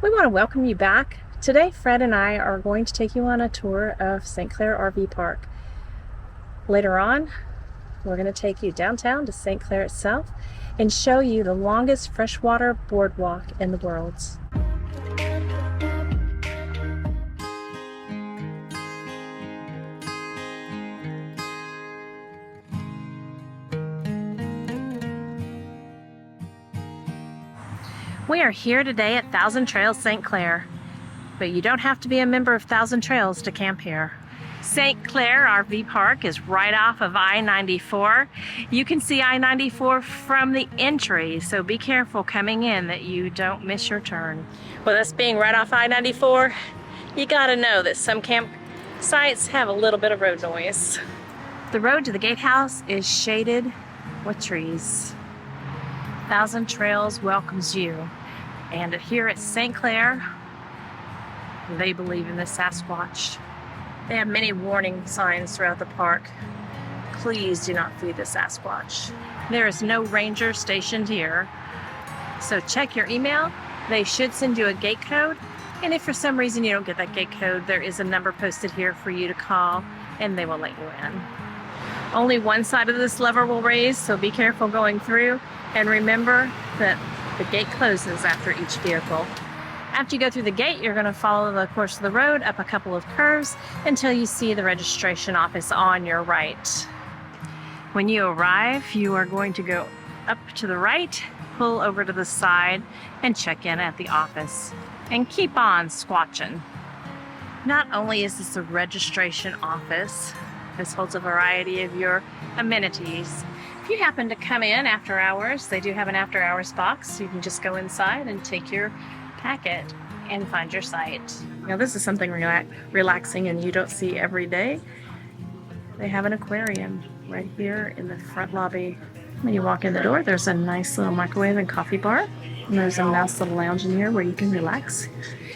We want to welcome you back. Today, Fred and I are going to take you on a tour of St. Clair RV Park. Later on, we're going to take you downtown to St. Clair itself and show you the longest freshwater boardwalk in the world. We are here today at Thousand Trails St. Clair, but you don't have to be a member of Thousand Trails to camp here. St. Clair RV Park is right off of I-94. You can see I-94 from the entry, so be careful coming in that you don't miss your turn. With us being right off I-94, you gotta know that some campsites have a little bit of road noise. The road to the gatehouse is shaded with trees. Thousand Trails welcomes you. And here at St. Clair, they believe in the Sasquatch. They have many warning signs throughout the park. Please do not feed the Sasquatch. There is no ranger stationed here. So check your email. They should send you a gate code. And if for some reason you don't get that gate code, there is a number posted here for you to call and they will let you in. Only one side of this lever will raise, so be careful going through. And remember that the gate closes after each vehicle. After you go through the gate, you're going to follow the course of the road up a couple of curves until you see the registration office on your right. When you arrive, you are going to go up to the right, pull over to the side, and check in at the office. And keep on squatching. Not only is this a registration office, this holds a variety of your amenities. If you happen to come in after hours, they do have an after hours box. You can just go inside and take your packet and find your site. Now this is something relaxing and you don't see every day. They have an aquarium right here in the front lobby. When you walk in the door, there's a nice little microwave and coffee bar. And there's a nice little lounge in here where you can relax.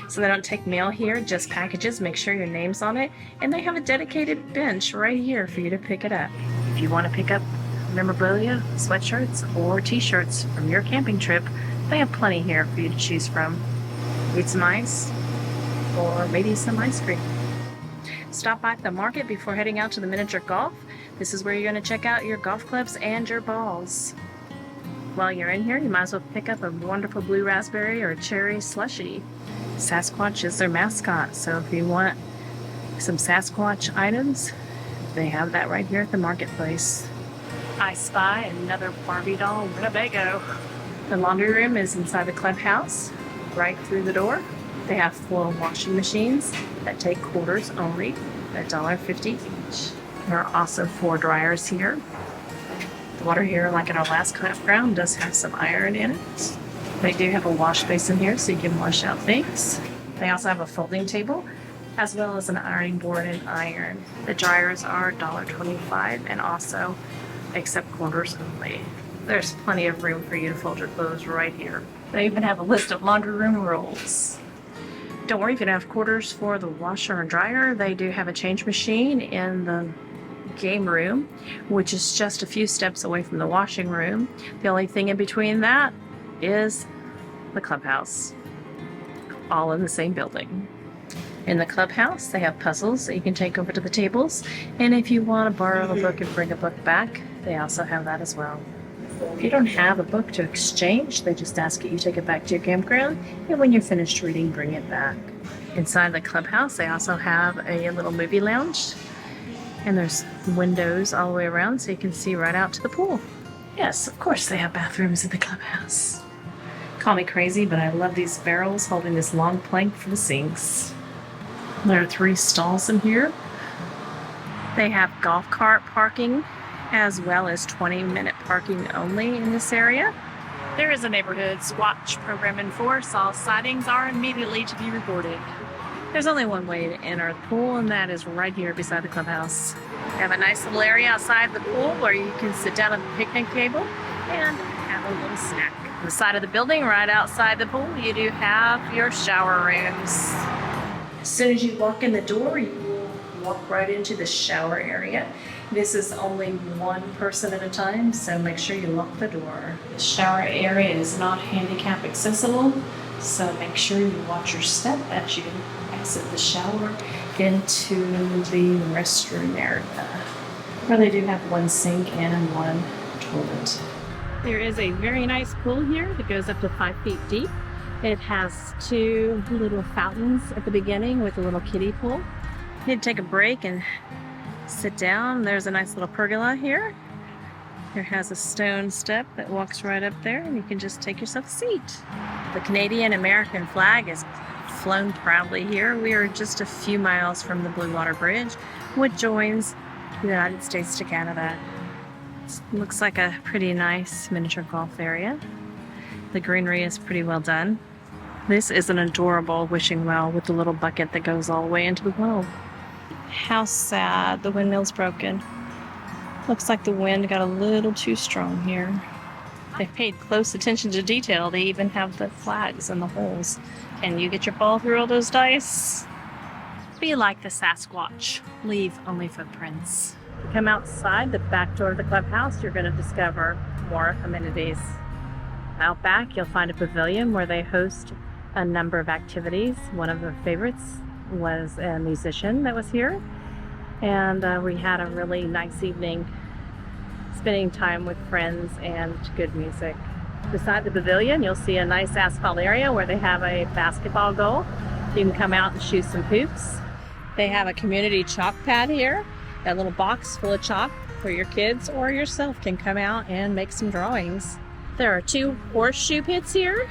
So they don't take mail here, just packages. Make sure your name's on it. And they have a dedicated bench right here for you to pick it up. If you want to pick up memorabilia, sweatshirts, or t-shirts from your camping trip, they have plenty here for you to choose from. Eat some ice, or maybe some ice cream. Stop by the market before heading out to the miniature golf. This is where you're going to check out your golf clubs and your balls. While you're in here, you might as well pick up a wonderful blue raspberry or cherry slushie. Sasquatch is their mascot, so if you want some Sasquatch items, they have that right here at the marketplace. I spy another Barbie doll Winnebago. The laundry room is inside the clubhouse, right through the door. They have 4 washing machines that take quarters only, $1.50 each. There are also 4 dryers here. The water here, like in our last campground, does have some iron in it. They do have a wash basin here so you can wash out things. They also have a folding table, as well as an ironing board and iron. The dryers are $1.25 and also accept quarters only. There's plenty of room for you to fold your clothes right here. They even have a list of laundry room rules. Don't worry if you don't have quarters for the washer and dryer. They do have a change machine in the game room, which is just a few steps away from the washing room. The only thing in between that is the clubhouse, all in the same building. In the clubhouse, they have puzzles that you can take over to the tables, and if you want to borrow a book and bring a book back, they also have that as well. If you don't have a book to exchange, they just ask that you take it back to your campground, and when you're finished reading, bring it back. Inside the clubhouse, they also have a little movie lounge, and there's windows all the way around so you can see right out to the pool. Yes, of course they have bathrooms in the clubhouse. Call me crazy, but I love these barrels holding this long plank for the sinks. There are 3 stalls in here. They have golf cart parking as well as 20-minute parking only in this area. There is a neighborhood watch program in force. All sightings are immediately to be reported. There's only one way to enter the pool, and that is right here beside the clubhouse. They have a nice little area outside the pool where you can sit down at the picnic table and have a little snack. On the side of the building, right outside the pool, you do have your shower rooms. As soon as you walk in the door, you will walk right into the shower area. This is only one person at a time, so make sure you lock the door. The shower area is not handicap accessible, So make sure you watch your step as you exit the shower into the restroom area, where they do have one sink and one toilet. There is a very nice pool here that goes up to 5 feet deep. It has 2 little fountains at the beginning with a little kiddie pool. You need to take a break and sit down. There's a nice little pergola here. There has a stone step that walks right up there, and you can just take yourself a seat. The Canadian-American flag is flown proudly here. We are just a few miles from the Blue Water Bridge, which joins the United States to Canada. It looks like a pretty nice miniature golf area. The greenery is pretty well done. This is an adorable wishing well with the little bucket that goes all the way into the well. How sad, the windmill's broken. Looks like the wind got a little too strong here. They paid close attention to detail. They even have the flags in the holes. Can you get your ball through all those dice? Be like the Sasquatch. Leave only footprints. Come outside the back door of the clubhouse, you're going to discover more amenities. Out back, you'll find a pavilion where they host a number of activities. One of the favorites was a musician that was here, and we had a really nice evening spending time with friends and good music. Beside the pavilion, you'll see a nice asphalt area where they have a basketball goal. You can come out and shoot some hoops. They have a community chalk pad here, a little box full of chalk where your kids or yourself can come out and make some drawings. There are 2 horseshoe pits here.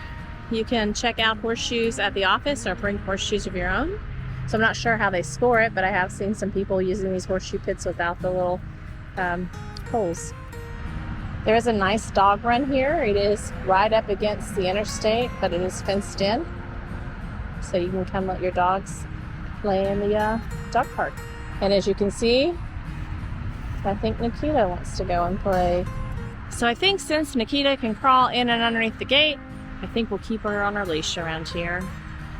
You can check out horseshoes at the office or bring horseshoes of your own. So I'm not sure how they score it, but I have seen some people using these horseshoe pits without the little holes. There is a nice dog run here. It is right up against the interstate, but it is fenced in. So you can come let your dogs play in the dog park. And as you can see, I think Nikita wants to go and play. So I think since Nikita can crawl in and underneath the gate, I think we'll keep her on her leash around here.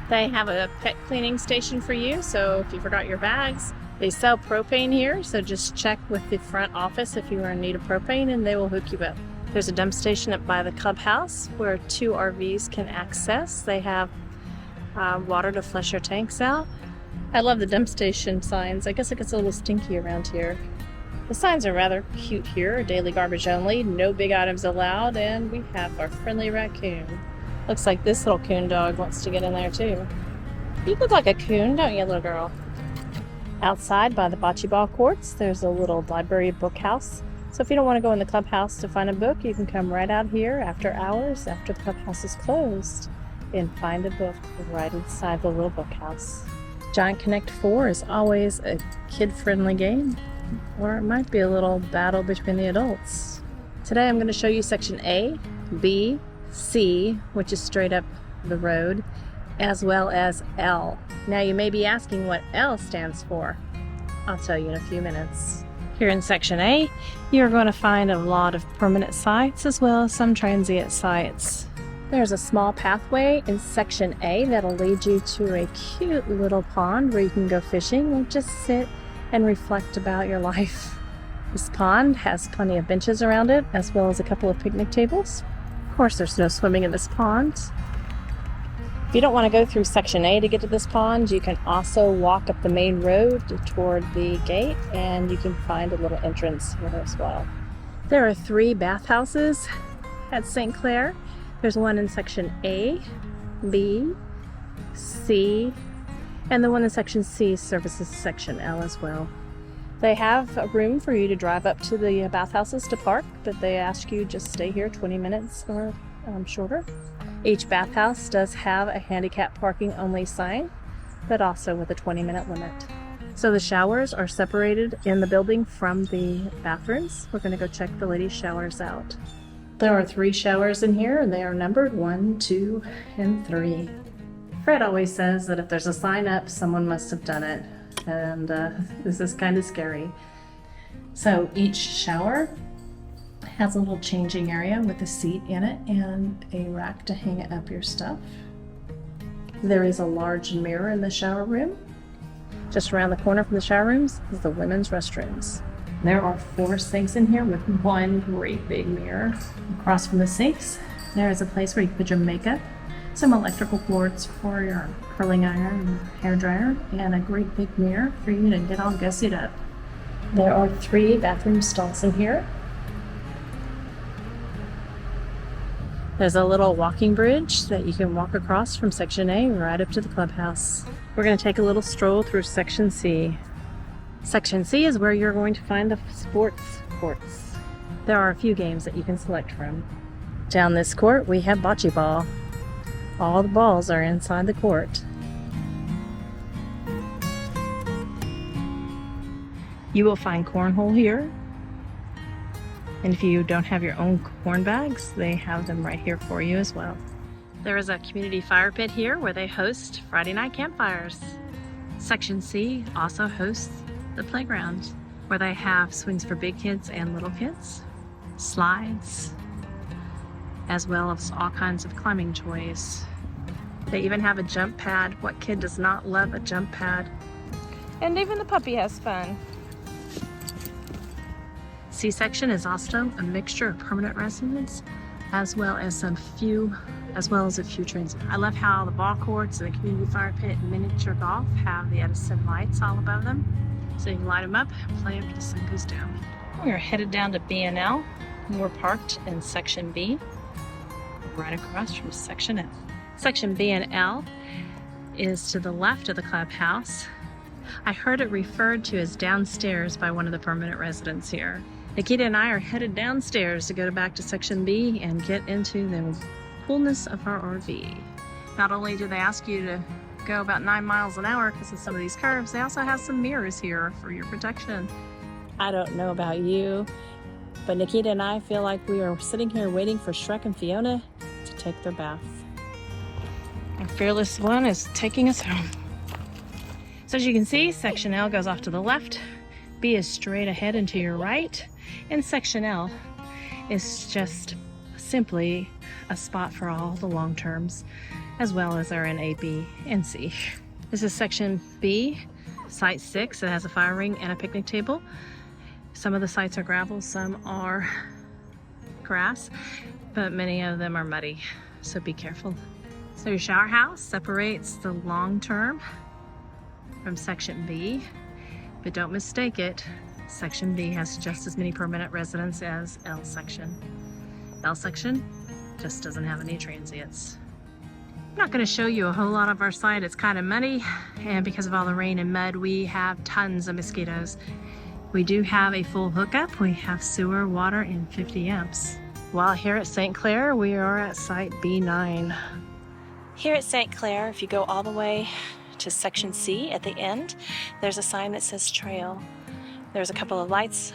They have a pet cleaning station for you, so if you forgot your bags, they sell propane here, so just check with the front office if you are in need of propane and they will hook you up. There's a dump station up by the clubhouse where 2 RVs can access. They have water to flush your tanks out. I love the dump station signs. I guess it gets a little stinky around here. The signs are rather cute here. Daily garbage only, no big items allowed, and we have our friendly raccoon. Looks like this little coon dog wants to get in there too. You look like a coon, don't you, little girl? Outside by the bocce ball courts, there's a little library book house. So if you don't want to go in the clubhouse to find a book, you can come right out here after hours, after the clubhouse is closed, and find a book right inside the little book house. Giant Connect 4 is always a kid-friendly game, or it might be a little battle between the adults. Today I'm going to show you section A, B, C, which is straight up the road, as well as L. Now you may be asking what L stands for. I'll tell you in a few minutes. Here in section A, you're going to find a lot of permanent sites as well as some transient sites. There's a small pathway in section A that'll lead you to a cute little pond where you can go fishing and just sit and reflect about your life. This pond has plenty of benches around it, as well as a couple of picnic tables. Of course, there's no swimming in this pond. If you don't want to go through section A to get to this pond, you can also walk up the main road toward the gate, and you can find a little entrance here as well. There are 3 bathhouses at St. Clair. There's one in section A, B, C, and the one in section C services section L as well. They have a room for you to drive up to the bathhouses to park, but they ask you just stay here 20 minutes or shorter. Each bathhouse does have a handicap parking only sign, but also with a 20-minute limit. So the showers are separated in the building from the bathrooms. We're going to go check the ladies' showers out. There are 3 showers in here, and they are numbered 1, 2, and 3. Fred always says that if there's a sign up, someone must have done it, and this is kind of scary. So each shower has a little changing area with a seat in it and a rack to hang up your stuff. There is a large mirror in the shower room. Just around the corner from the shower rooms is the women's restrooms. There are 4 sinks in here with 1 great big mirror. Across from the sinks, there is a place where you can put your makeup, some electrical cords for your curling iron and hair dryer, and a great big mirror for you to get all gussied up. There are 3 bathroom stalls in here. There's a little walking bridge that you can walk across from Section A right up to the clubhouse. We're going to take a little stroll through Section C. Section C is where you're going to find the sports courts. There are a few games that you can select from. Down this court, we have bocce ball. All the balls are inside the court. You will find cornhole here. And if you don't have your own corn bags, they have them right here for you as well. There is a community fire pit here where they host Friday night campfires. Section C also hosts the playground where they have swings for big kids and little kids, slides, as well as all kinds of climbing toys. They even have a jump pad. What kid does not love a jump pad? And even the puppy has fun. C-section is also a mixture of permanent residents as well as a few transient. I love how the ball courts and the community fire pit and miniature golf have the Edison lights all above them. So you can light them up and play after the sun goes down. We're headed down to B&L. We're parked in Section B, right across from Section F. Section B and L is to the left of the clubhouse. I heard it referred to as downstairs by one of the permanent residents here. Nikita and I are headed downstairs to go back to Section B and get into the coolness of our RV. Not only do they ask you to go about 9 miles an hour because of some of these curves, they also have some mirrors here for your protection. I don't know about you, but Nikita and I feel like we are sitting here waiting for Shrek and Fiona to take their bath. Our fearless one is taking us home. So as you can see, Section L goes off to the left, B is straight ahead and to your right, and Section L is just simply a spot for all the long terms, as well as our A, B, and C. This is Section B, Site 6. It has a fire ring and a picnic table. Some of the sites are gravel, some are grass, but many of them are muddy, so be careful. So your shower house separates the long term from Section B, but don't mistake it. Section B has just as many permanent residents as L section. L section just doesn't have any transients. I'm not going to show you a whole lot of our site. It's kind of muddy, and because of all the rain and mud, we have tons of mosquitoes. We do have a full hookup. We have sewer, water, and 50 amps. While here at St. Clair, we are at site B9. Here at St. Clair, if you go all the way to Section C at the end, there's a sign that says trail. There's a couple of lights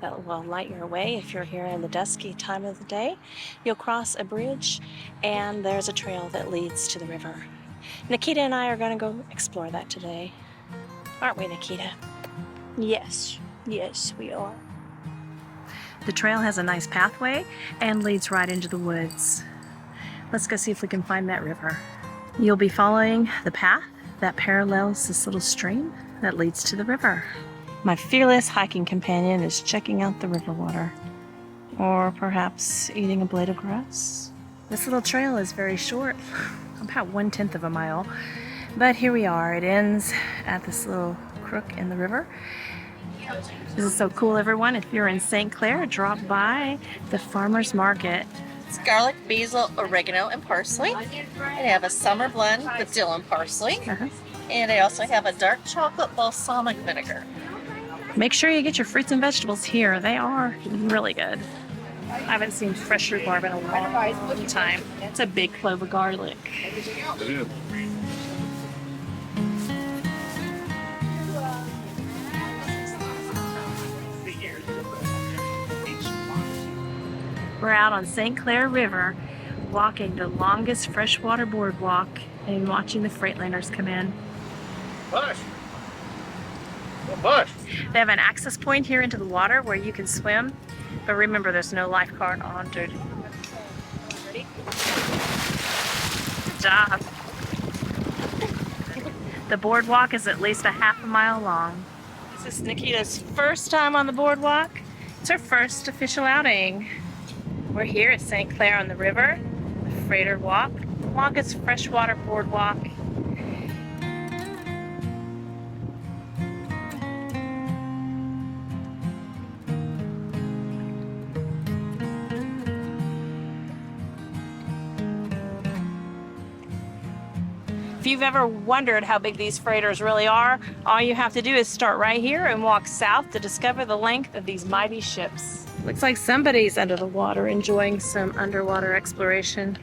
that will light your way if you're here in the dusky time of the day. You'll cross a bridge and there's a trail that leads to the river. Nikita and I are going to go explore that today. Aren't we, Nikita? Yes, we are. The trail has a nice pathway and leads right into the woods. Let's go see if we can find that river. You'll be following the path that parallels this little stream that leads to the river. My fearless hiking companion is checking out the river water, or perhaps eating a blade of grass. This little trail is very short, about 1/10 of a mile, but here we are. It ends at this little crook in the river. This is so cool, everyone. If you're in St. Clair, drop by the farmer's market. It's garlic, basil, oregano, and parsley. I have a summer blend with dill and parsley. And I also have a dark chocolate balsamic vinegar. Make sure you get your fruits and vegetables here. They are really good. I haven't seen fresh rhubarb in a long time. It's a big clove of garlic. It is. We're out on St. Clair River, walking the longest freshwater boardwalk and watching the Freightliners come in. Push. Push. They have an access point here into the water where you can swim, but remember there's no lifeguard on duty. Ready? Good job. The boardwalk is at least a half a mile long. This is Nikita's first time on the boardwalk. It's her first official outing. We're here at St. Clair on the river, the Freighter Walk. longest freshwater boardwalk. If you've ever wondered how big these freighters really are, all you have to do is start right here and walk south to discover the length of these mighty ships. Looks like somebody's under the water enjoying some underwater exploration.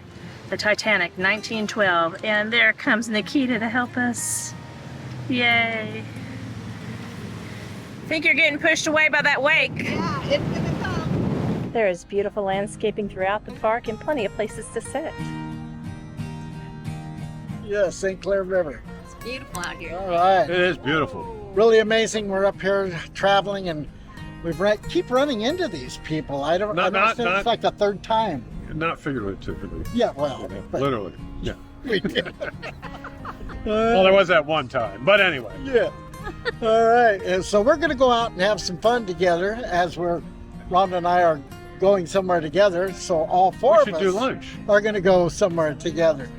The Titanic, 1912, and there comes Nikita to help us. Yay. Think you're getting pushed away by that wake. Yeah, it's gonna come. There is beautiful landscaping throughout the park and plenty of places to sit. Yeah, St. Clair River. It's beautiful out here. All right. It is beautiful. Really amazing. We're up here traveling and keep running into these people. I don't understand. It's like the third time. Not figuratively. Yeah, well. But Literally. Yeah. we did. Well, there was that one time. But anyway. Yeah. All right. And so we're going to go out and have some fun together as Rhonda and I are going somewhere together. So all four We of should us do lunch. are going to go somewhere together.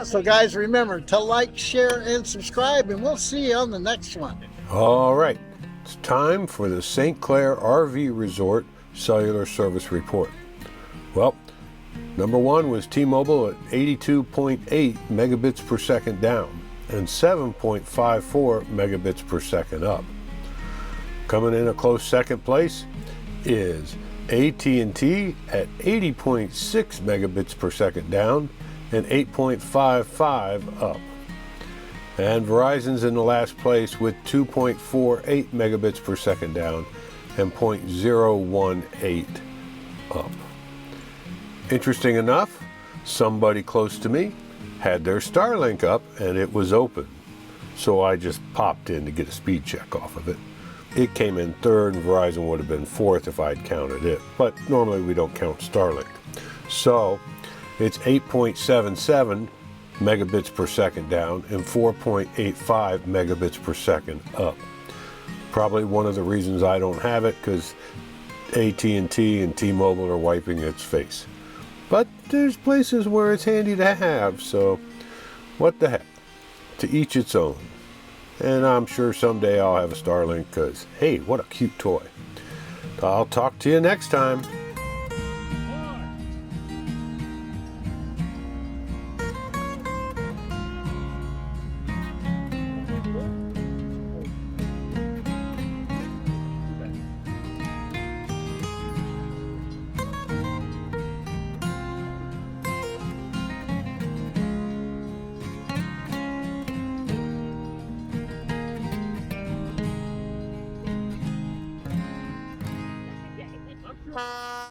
So guys, remember to like, share, and subscribe, and we'll see you on the next one. All right, it's time for the St. Clair RV Resort Cellular Service Report. Well, number one was T-Mobile at 82.8 megabits per second down and 7.54 megabits per second up. Coming in a close second place is AT&T at 80.6 megabits per second down and 8.55 up. And Verizon's in the last place with 2.48 megabits per second down and 0.018 up. Interesting enough, somebody close to me had their Starlink up and it was open. So I just popped in to get a speed check off of it. It came in third and Verizon would have been fourth if I'd counted it. But normally we don't count Starlink. So it's 8.77 megabits per second down and 4.85 megabits per second up. Probably one of the reasons I don't have it, because AT&T and T-Mobile are wiping its face. But there's places where it's handy to have, so what the heck. To each its own. And I'm sure someday I'll have a Starlink because, hey, what a cute toy. I'll talk to you next time.